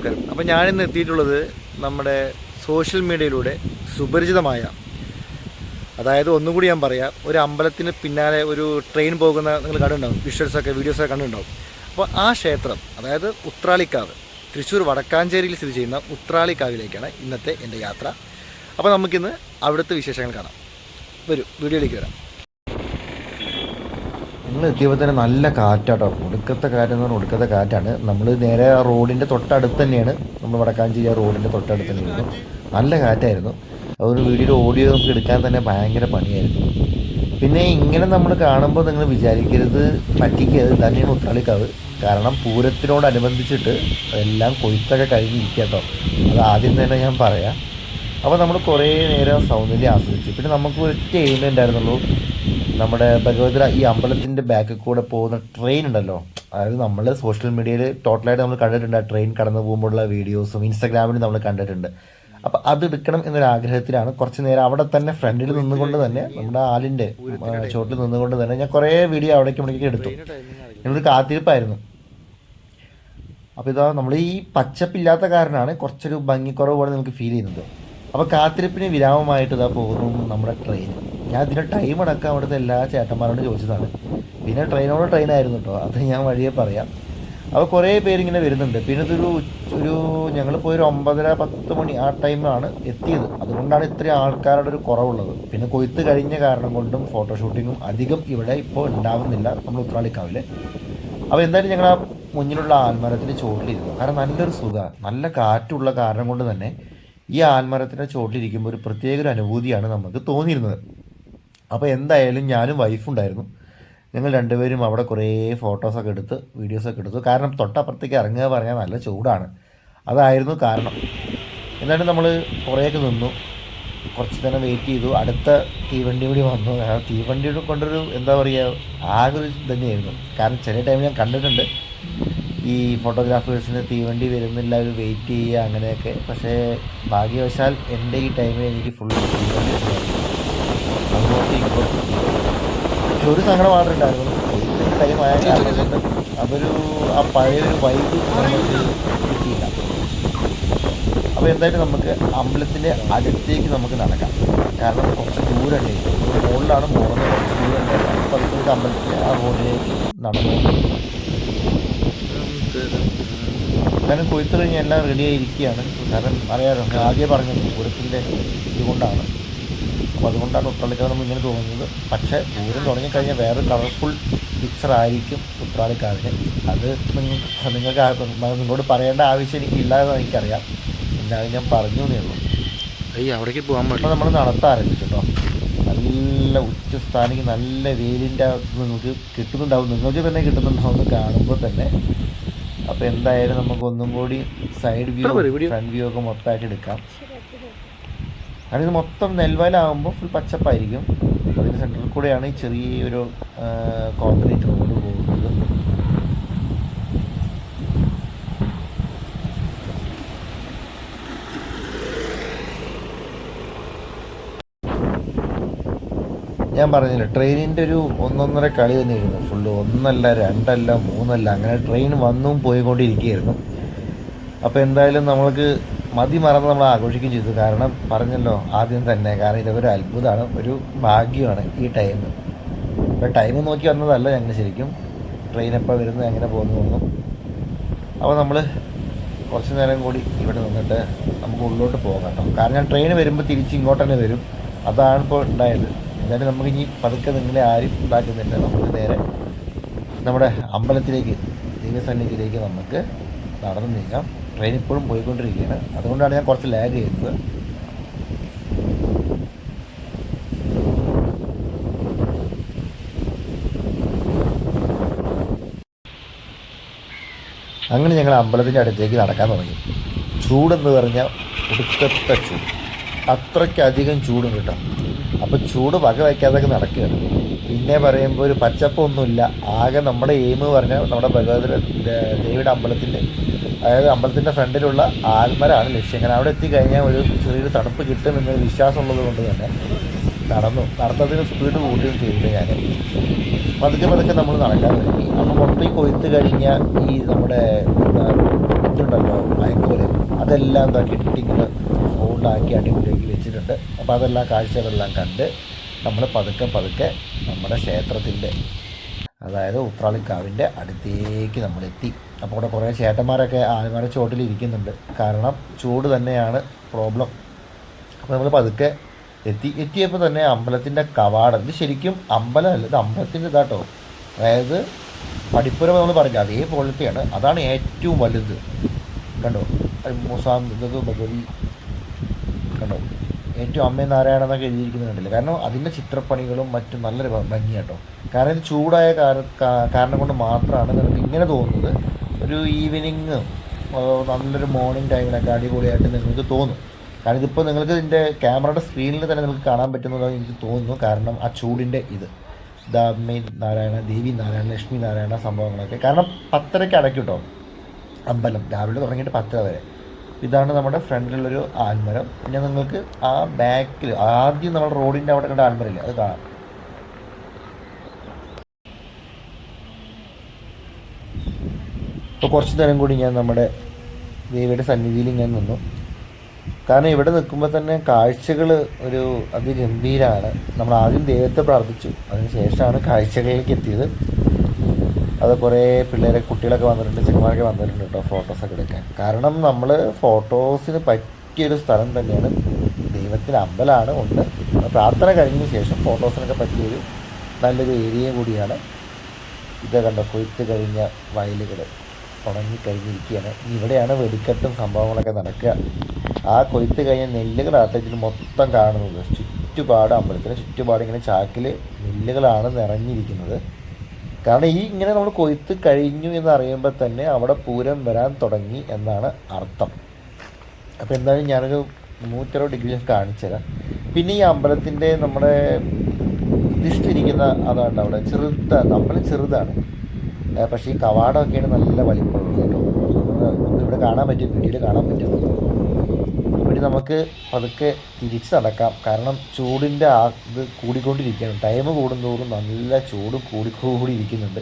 നമസ്കാരം. അപ്പോൾ ഞാനിന്ന് എത്തിയിട്ടുള്ളത് നമ്മുടെ സോഷ്യൽ മീഡിയയിലൂടെ സുപരിചിതമായ, അതായത് ഒന്നുകൂടി ഞാൻ പറയാം, ഒരു അമ്പലത്തിന് പിന്നാലെ ഒരു ട്രെയിൻ പോകുന്ന നിങ്ങൾ കണ്ടുണ്ടാവും, വിഷ്വൽസൊക്കെ വീഡിയോസൊക്കെ കണ്ടുണ്ടാവും. അപ്പോൾ ആ ക്ഷേത്രം, അതായത് ഉത്രാളിക്കാവ്, തൃശ്ശൂർ വടക്കാഞ്ചേരിയിൽ സ്ഥിതി ചെയ്യുന്ന ഉത്രാളിക്കാവിലേക്കാണ് ഇന്നത്തെ എൻ്റെ യാത്ര. അപ്പോൾ നമുക്കിന്ന് അവിടുത്തെ വിശേഷങ്ങൾ കാണാം. വരൂ, വീഡിയോയിലേക്ക് വരാം. നമ്മൾ എത്തിയപ്പോൾ തന്നെ നല്ല കാറ്റാട്ടോ, ഒടുക്കത്തെ കാറ്റെന്ന് പറഞ്ഞാൽ ഒടുക്കത്തെ കാറ്റാണ്. നമ്മൾ നേരെ ആ റോഡിൻ്റെ തൊട്ടടുത്ത് തന്നെയാണ്, നമ്മൾ വടക്കാഞ്ചേരി ആ റോഡിൻ്റെ തൊട്ടടുത്ത് തന്നെയായിരുന്നു. നല്ല കാറ്റായിരുന്നു. അതൊരു വീഡിയോയുടെ ഓഡിയോ നമുക്ക് എടുക്കാൻ തന്നെ ഭയങ്കര പണിയായിരുന്നു. പിന്നെ ഇങ്ങനെ നമ്മൾ കാണുമ്പോൾ നിങ്ങൾ വിചാരിക്കരുത്, പറ്റിക്കരുത്, തന്നെയാണ് ഉത്രാളിക്കാവ്. കാരണം പൂരത്തിനോടനുബന്ധിച്ചിട്ട് എല്ലാം കൊയ്ത്തൊക്കെ കഴിഞ്ഞിരിക്കുക കേട്ടോ, അത് ആദ്യം തന്നെ ഞാൻ പറയാം. അപ്പോൾ നമ്മൾ കുറേ നേരം സൗന്ദര്യം ആസ്വദിച്ചു. പിന്നെ നമുക്ക് ഒറ്റ എയിമേ ഉണ്ടായിരുന്നുള്ളൂ, നമ്മുടെ ഭഗവതിര ഈ അമ്പലത്തിൻ്റെ ബാക്കിൽ കൂടെ പോകുന്ന ട്രെയിൻ ഉണ്ടല്ലോ, അതായത് നമ്മൾ സോഷ്യൽ മീഡിയയിൽ ടോട്ടലായിട്ട് നമ്മൾ കണ്ടിട്ടുണ്ട്. ആ ട്രെയിൻ കടന്നു പോകുമ്പോഴുള്ള വീഡിയോസും ഇൻസ്റ്റാഗ്രാമിൽ നമ്മൾ കണ്ടിട്ടുണ്ട്. അപ്പോൾ അത് എടുക്കണം എന്നൊരാഗ്രഹത്തിലാണ് കുറച്ച് നേരം അവിടെ തന്നെ ഫ്രണ്ടിൽ നിന്നുകൊണ്ട് തന്നെ, നമ്മുടെ ആലിൻ്റെ ചോട്ടിൽ നിന്നുകൊണ്ട് തന്നെ ഞാൻ കുറേ വീഡിയോ അവിടേക്ക് എടുത്തു. ഞങ്ങളൊരു കാത്തിരിപ്പായിരുന്നു. അപ്പോൾ ഇതാ നമ്മൾ ഈ പച്ചപ്പില്ലാത്ത കാരണമാണ് കുറച്ചൊരു ഭംഗിക്കുറവ് പോലെ നമുക്ക് ഫീൽ ചെയ്യുന്നത്. അപ്പോൾ കാത്തിരിപ്പിന് വിരാമമായിട്ട് ഇതാ പോകുന്നു നമ്മുടെ ട്രെയിൻ. ഞാൻ ഇതിൻ്റെ ടൈം അടക്കം അവിടുത്തെ എല്ലാ ചേട്ടന്മാരോട് ചോദിച്ചതാണ്. പിന്നെ ട്രെയിനായിരുന്നു കേട്ടോ, അത് ഞാൻ വഴിയെ പറയാം. അപ്പോൾ കുറേ പേരിങ്ങനെ വരുന്നുണ്ട്. പിന്നെ ഒരു ഞങ്ങൾ പോയൊരു 9:30-10 മണി ആ ടൈമിലാണ് എത്തിയത്. അതുകൊണ്ടാണ് ഇത്രയും ആൾക്കാരുടെ ഒരു കുറവുള്ളത്. പിന്നെ കൊയ്ത്ത് കഴിഞ്ഞ കാരണം കൊണ്ടും ഫോട്ടോഷൂട്ടിങ്ങും അധികം ഇവിടെ ഇപ്പോൾ ഉണ്ടാവുന്നില്ല നമ്മൾ ഉത്രാളിക്കാവിൽ. അപ്പോൾ എന്തായാലും ഞങ്ങൾ ആ മുന്നിലുള്ള ആൽമരത്തിൻ്റെ ചോട്ടിലിരുന്നു. കാരണം നല്ലൊരു സുഖമാണ്, നല്ല കാറ്റുള്ള കാരണം കൊണ്ട് തന്നെ ഈ ആൽമരത്തിൻ്റെ ചോട്ടിലിരിക്കുമ്പോൾ ഒരു പ്രത്യേക ഒരു അനുഭൂതിയാണ് നമുക്ക് തോന്നിയിരുന്നത്. അപ്പോൾ എന്തായാലും ഞാനും വൈഫുണ്ടായിരുന്നു. ഞങ്ങൾ രണ്ടുപേരും അവിടെ കുറേ ഫോട്ടോസൊക്കെ എടുത്ത് വീഡിയോസൊക്കെ എടുത്തു. കാരണം തൊട്ടപ്പുറത്തേക്ക് ഇറങ്ങുക പറഞ്ഞാൽ നല്ല ചൂടാണ്, അതായിരുന്നു കാരണം. എന്നാലും നമ്മൾ കുറേയൊക്കെ നിന്നു, കുറച്ച് നേരം വെയിറ്റ് ചെയ്തു. അടുത്ത തീവണ്ടി കൂടി വന്നു. തീവണ്ടിയുടെ കൊണ്ടൊരു എന്താ പറയുക, ആകെ ഒരു തന്നെയായിരുന്നു. കാരണം ചില ടൈമിൽ ഞാൻ കണ്ടിട്ടുണ്ട് ഈ ഫോട്ടോഗ്രാഫേഴ്സിന് തീവണ്ടി വരുന്നില്ല, ഒരു വെയിറ്റ് ചെയ്യുക അങ്ങനെയൊക്കെ. പക്ഷേ ഭാഗ്യവശാൽ എൻ്റെ ഈ ടൈമിൽ എനിക്ക് ഫുൾ തീവണ്ടി അങ്ങോട്ടും ഇങ്ങോട്ടും. പക്ഷെ ഒരു സങ്കടം മാത്രമേ ഉണ്ടായിരുന്നു, ടൈം ആയ കാരണം കൊണ്ട് ആ പഴയൊരു വൈബ് നമുക്ക് കിട്ടിയില്ല. അപ്പോൾ എന്തായാലും നമുക്ക് അമ്പലത്തിൻ്റെ അടുത്തേക്ക് നമുക്ക് നടക്കാം. കാരണം കുറച്ച് ദൂരമല്ലേ, മുകളിലാണ് പോകുന്നത്, കുറച്ച് ദൂരമുണ്ട്. അപ്പോൾ അതിലേക്ക് അമ്പലത്തിൻ്റെ ആ റോഡിലേക്ക് നടന്നു. കാരണം കൊയ്ത്ത് കഴിഞ്ഞ് എല്ലാം റെഡിയായിരിക്കുകയാണ്. കാരണം അറിയാമല്ലോ, ആദ്യം പറഞ്ഞത് പൂരത്തിൻ്റെ ഇതുകൊണ്ടാണ്. അപ്പോൾ അതുകൊണ്ടാണ് ഉത്രാളിക്കാവ് നമ്മൾ ഇങ്ങനെ തോന്നുന്നത്. പക്ഷേ പൂരം തുടങ്ങിക്കഴിഞ്ഞാൽ വേറെ കളർഫുൾ പിക്ചറായിരിക്കും ഉത്രാളിക്കാവിന്. അത് നിങ്ങൾക്ക് നിങ്ങളോട് പറയേണ്ട ആവശ്യം എനിക്കില്ലാതെന്ന് എനിക്കറിയാം. എന്നാലും ഞാൻ പറഞ്ഞു എന്നേ ഉള്ളൂ. അവിടേക്ക് പോകാൻ പറ്റും. അപ്പോൾ നമ്മൾ നടത്താൻ ആരംഭിച്ചു കേട്ടോ. നല്ല ഉച്ചസ്ഥാനിക്ക് നല്ല വെയിലിൻ്റെ നിങ്ങൾക്ക് കിട്ടുന്നുണ്ടാവും, നിങ്ങൾക്ക് തന്നെ കിട്ടുന്നുണ്ടാവും കാണുമ്പോൾ തന്നെ. അപ്പോൾ എന്തായാലും നമുക്കൊന്നും കൂടി സൈഡ് വ്യൂ, ഫ്രണ്ട് വ്യൂ ഒക്കെ മൊത്തമായിട്ട് എടുക്കാം. കാരണം ഇത് മൊത്തം നെൽവയലാകുമ്പോൾ ഫുൾ പച്ചപ്പായിരിക്കും. അതിൻ്റെ സെൻറ്ററിൽ കൂടെയാണ് ഈ ചെറിയൊരു കോൺക്രീറ്റ് റോഡ് പോകുന്നത്. ഞാൻ പറഞ്ഞില്ല, ട്രെയിനിൻ്റെ ഒരു 1-1.5 കളി തന്നെയായിരുന്നു ഫുള്ള്. 1 അല്ല 2 അല്ല 3 അല്ല, അങ്ങനെ ട്രെയിൻ വന്നും പോയിക്കൊണ്ടിരിക്കുകയായിരുന്നു. അപ്പോൾ എന്തായാലും നമ്മൾക്ക് മറന്ന് നമ്മൾ ആഘോഷിക്കുകയും ചെയ്തു. കാരണം പറഞ്ഞല്ലോ ആദ്യം തന്നെ, കാരണം ഇതൊക്കെ ഒരു അത്ഭുതമാണ്, ഒരു ഭാഗ്യമാണ് ഈ ടൈം. ഇപ്പോൾ ടൈം നോക്കി വന്നതല്ല ഞങ്ങൾ ശരിക്കും, ട്രെയിൻ എപ്പോൾ വരുന്നത് എങ്ങനെ പോകുന്നു. അപ്പോൾ നമ്മൾ കുറച്ച് നേരം കൂടി ഇവിടെ നിന്നിട്ട് നമുക്ക് ഉള്ളിലോട്ട് പോകാം കേട്ടോ. കാരണം ട്രെയിൻ വരുമ്പോൾ തിരിച്ച് ഇങ്ങോട്ട് തന്നെ വരും, അതാണ് ഇപ്പോൾ ഉണ്ടായത്. എന്തായാലും നമുക്ക് ഇനി പതുക്കെ നിങ്ങളെ ആരും ഉണ്ടാക്കുന്നില്ല, നമുക്ക് നേരെ നമ്മുടെ അമ്പലത്തിലേക്ക്, ദൈവസന്നിധിയിലേക്ക് നമുക്ക് നടന്നു നീങ്ങാം. ട്രെയിൻ ഇപ്പോഴും പോയിക്കൊണ്ടിരിക്കുകയാണ്, അതുകൊണ്ടാണ് ഞാൻ കുറച്ച് ലാഗ് ചെയ്യുന്നത്. അങ്ങനെ ഞങ്ങൾ അമ്പലത്തിൻ്റെ അടുത്തേക്ക് നടക്കാൻ തുടങ്ങി. ചൂടെന്ന് പറഞ്ഞാൽ ഒടുക്കത്തെ ചൂട്, അത്രയ്ക്കധികം ചൂടും കിട്ടും. അപ്പോൾ ചൂട് വക വയ്ക്കാതൊക്കെ നടക്കുകയാണ്. പിന്നെ പറയുമ്പോൾ ഒരു പച്ചപ്പൊന്നുമില്ല, ആകെ നമ്മുടെ എയിം പറഞ്ഞാൽ നമ്മുടെ ഭഗവതി ദേവിയുടെ അമ്പലത്തിൻ്റെ, അതായത് അമ്പലത്തിൻ്റെ ഫ്രണ്ടിലുള്ള ആൽമരമാണ് ലക്ഷ്യം. കാരണം അവിടെ എത്തിക്കഴിഞ്ഞാൽ ഒരു ചെറിയൊരു തണുപ്പ് കിട്ടുമെന്നൊരു വിശ്വാസമുള്ളത് കൊണ്ട് തന്നെ നടത്തതിന് സ്പീഡ് കൂട്ടുകയും ചെയ്തില്ല. ഞാൻ പതുക്കെ നമ്മൾ നടക്കാൻ തുടങ്ങി. അപ്പോൾ മൊത്തം ഈ കൊയ്ത്ത് കഴിഞ്ഞ ഈ നമ്മുടെ ഇതുണ്ടല്ലോ, ഭയങ്കര അതെല്ലാം എന്താ കെട്ടിങ്ങനെ ഫോൾഡാക്കി അടിപൊളിയാക്കി വെച്ചിട്ടുണ്ട്. അപ്പോൾ അതെല്ലാം കാഴ്ചകളെല്ലാം കണ്ട് നമ്മൾ പതുക്കെ നമ്മുടെ ക്ഷേത്രത്തിൻ്റെ, അതായത് ഉത്രാളിക്കാവിൻ്റെ അടുത്തേക്ക് നമ്മളെത്തി. അപ്പോൾ ഇവിടെ കുറേ ചേട്ടന്മാരൊക്കെ ആൽമര ചോട്ടിൽ ഇരിക്കുന്നുണ്ട്. കാരണം ചൂട് തന്നെയാണ് പ്രോബ്ലം. അപ്പോൾ നമ്മൾ പതുക്കെ എത്തിയപ്പോൾ തന്നെ അമ്പലത്തിൻ്റെ കവാടം, ഇത് ശരിക്കും അമ്പലമല്ല, ഇത് അമ്പലത്തിൻ്റെ ഇതാട്ടോ. അതായത് പടിപ്പുര നമ്മൾ പറഞ്ഞില്ല, അതേപോലത്തെയാണ്. അതാണ് ഏറ്റവും വലുത്. കണ്ടോ, മൂസാം ഇത് ഭഗവതി കണ്ടോ, ഏറ്റവും അമ്മ നാരായണ എന്നൊക്കെ എഴുതിയിരിക്കുന്നത് കണ്ടില്ല. കാരണം അതിൻ്റെ ചിത്രപ്പണികളും മറ്റും നല്ലൊരു ഭംഗിയാട്ടോ. കാരണം ഇത് ചൂടായ കാരണം കൊണ്ട് മാത്രമാണ് നിങ്ങൾക്ക് ഇങ്ങനെ തോന്നുന്നത്. ഒരു ഈവനിങ് നല്ലൊരു മോർണിംഗ് ടൈമിലൊക്കെ അടിപൊളിയായിട്ട് നിങ്ങൾക്ക് തോന്നും. കാരണം ഇതിപ്പോൾ നിങ്ങൾക്ക് ഇതിൻ്റെ ക്യാമറയുടെ സ്ക്രീനിൽ തന്നെ നിങ്ങൾക്ക് കാണാൻ പറ്റുന്നതായി എനിക്ക് തോന്നുന്നു. കാരണം ആ ചൂടിൻ്റെ ഇത് അമ്മ നാരായണ, ദേവി നാരായണ, ലക്ഷ്മി നാരായണ സംഭവങ്ങളൊക്കെ. കാരണം 10:30 അടയ്ക്കും കേട്ടോ അമ്പലം, രാവിലെ തുടങ്ങിയിട്ട് 10 വരെ. ഇതാണ് നമ്മുടെ ഫ്രണ്ടിലുള്ളൊരു ആൽമരം. പിന്നെ നിങ്ങൾക്ക് ആ ബാക്കിൽ ആദ്യം നമ്മൾ റോഡിൻ്റെ അവിടെ കണ്ട ആൽമരമില്ല, അത് കാണാം. ഇപ്പോൾ കുറച്ച് നേരം കൂടി ഞാൻ നമ്മുടെ ദേവിയുടെ സന്നിധിയിൽ ഞാൻ നിന്നു. കാരണം ഇവിടെ നിൽക്കുമ്പോൾ തന്നെ കാഴ്ചകൾ ഒരു അതിഗംഭീരമാണ്. നമ്മൾ ആദ്യം ദൈവത്തെ പ്രാർത്ഥിച്ചു, അതിന് ശേഷമാണ് കാഴ്ചകളിലേക്ക് എത്തിയത്. അത് കുറേ കുട്ടികളൊക്കെ വന്നിട്ടുണ്ട്, ചെറുമാരൊക്കെ വന്നിട്ടുണ്ട് കേട്ടോ ഫോട്ടോസൊക്കെ എടുക്കാൻ. കാരണം നമ്മൾ ഫോട്ടോസിന് പറ്റിയൊരു സ്ഥലം തന്നെയാണ്. ദൈവത്തിന് അമ്പലമാണ് ഉണ്ട്, പ്രാർത്ഥന കഴിഞ്ഞ ശേഷം ഫോട്ടോസിനൊക്കെ പറ്റിയൊരു നല്ലൊരു ഏരിയ കൂടിയാണ് ഇത്. കണ്ടോ, കൊയ്ത്ത് കഴിഞ്ഞ വയലുകൾ തുടങ്ങിക്കഴിഞ്ഞിരിക്കുകയാണ്. ഇവിടെയാണ് വെടിക്കെട്ടും സംഭവങ്ങളൊക്കെ നടക്കുക. ആ കൊയ്ത്ത് കഴിഞ്ഞ നെല്ലുകളാട്ടോ ഇതിൽ മൊത്തം കാണുന്നത്. ചുറ്റുപാട് അമ്പലത്തിന് ചുറ്റുപാട് ഇങ്ങനെ ചാക്കിൽ നെല്ലുകളാണ് നിറഞ്ഞിരിക്കുന്നത്. കാരണം ഇങ്ങനെ നമ്മൾ കൊയ്ത്ത് കഴിഞ്ഞു എന്നറിയുമ്പോൾ തന്നെ അവിടെ പൂരം വരാൻ തുടങ്ങി എന്നാണ് അർത്ഥം. അപ്പോൾ എന്തായാലും ഞാനൊരു 160 ഡിഗ്രി കാണിച്ചു തരാം. പിന്നെ ഈ അമ്പലത്തിൻ്റെ നമ്മുടെ പ്രതിഷ്ഠിരിക്കുന്ന അതാണ് അവിടെ അമ്പലം ചെറുതാണ്, പക്ഷേ ഈ കവാടമൊക്കെയാണ് നല്ല വലിപ്പമുള്ളത് കേട്ടോ. നമുക്ക് ഇവിടെ കാണാൻ പറ്റും, വീഡിയോയിൽ കാണാൻ പറ്റും. ഇവിടെ നമുക്ക് പതുക്കെ തിരിച്ച് നടക്കാം. കാരണം ചൂടിൻ്റെ ഇത് കൂടിക്കൊണ്ടിരിക്കുകയാണ്. ടൈം കൂടുന്തോറും നല്ല ചൂട് കൂടിയിരിക്കുന്നുണ്ട്.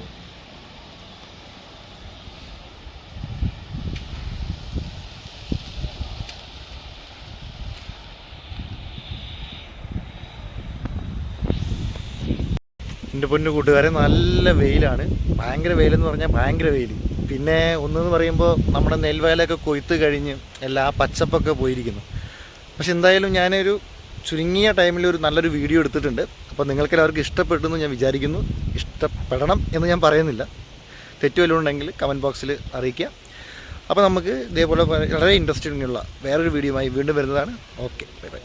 എൻ്റെ പൊന്നു കൂട്ടുകാരെ, നല്ല വെയിലാണ്. ഭയങ്കര വെയിലെന്ന് പറഞ്ഞാൽ ഭയങ്കര വെയിൽ. പിന്നെ ഒന്നെന്ന് പറയുമ്പോൾ നമ്മുടെ നെൽവയലൊക്കെ കൊയ്ത്ത് കഴിഞ്ഞ് എല്ലാ പച്ചപ്പൊക്കെ പോയിരിക്കുന്നു. പക്ഷെ എന്തായാലും ഞാനൊരു ചുരുങ്ങിയ ടൈമിൽ ഒരു നല്ലൊരു വീഡിയോ എടുത്തിട്ടുണ്ട്. അപ്പോൾ നിങ്ങൾക്കെല്ലാവർക്കും ഇഷ്ടപ്പെട്ടു എന്ന് ഞാൻ വിചാരിക്കുന്നു. ഇഷ്ടപ്പെടണം എന്ന് ഞാൻ പറയുന്നില്ല. തെറ്റ് വല്ലതും ഉണ്ടെങ്കിൽ കമൻറ്റ് ബോക്സിൽ അറിയിക്കുക. അപ്പോൾ നമുക്ക് ഇതേപോലെ വളരെ ഇൻട്രസ്റ്റിംഗ് ഉള്ള വേറൊരു വീഡിയോയുമായി വീണ്ടും വരുന്നതാണ്. Okay, bye bye.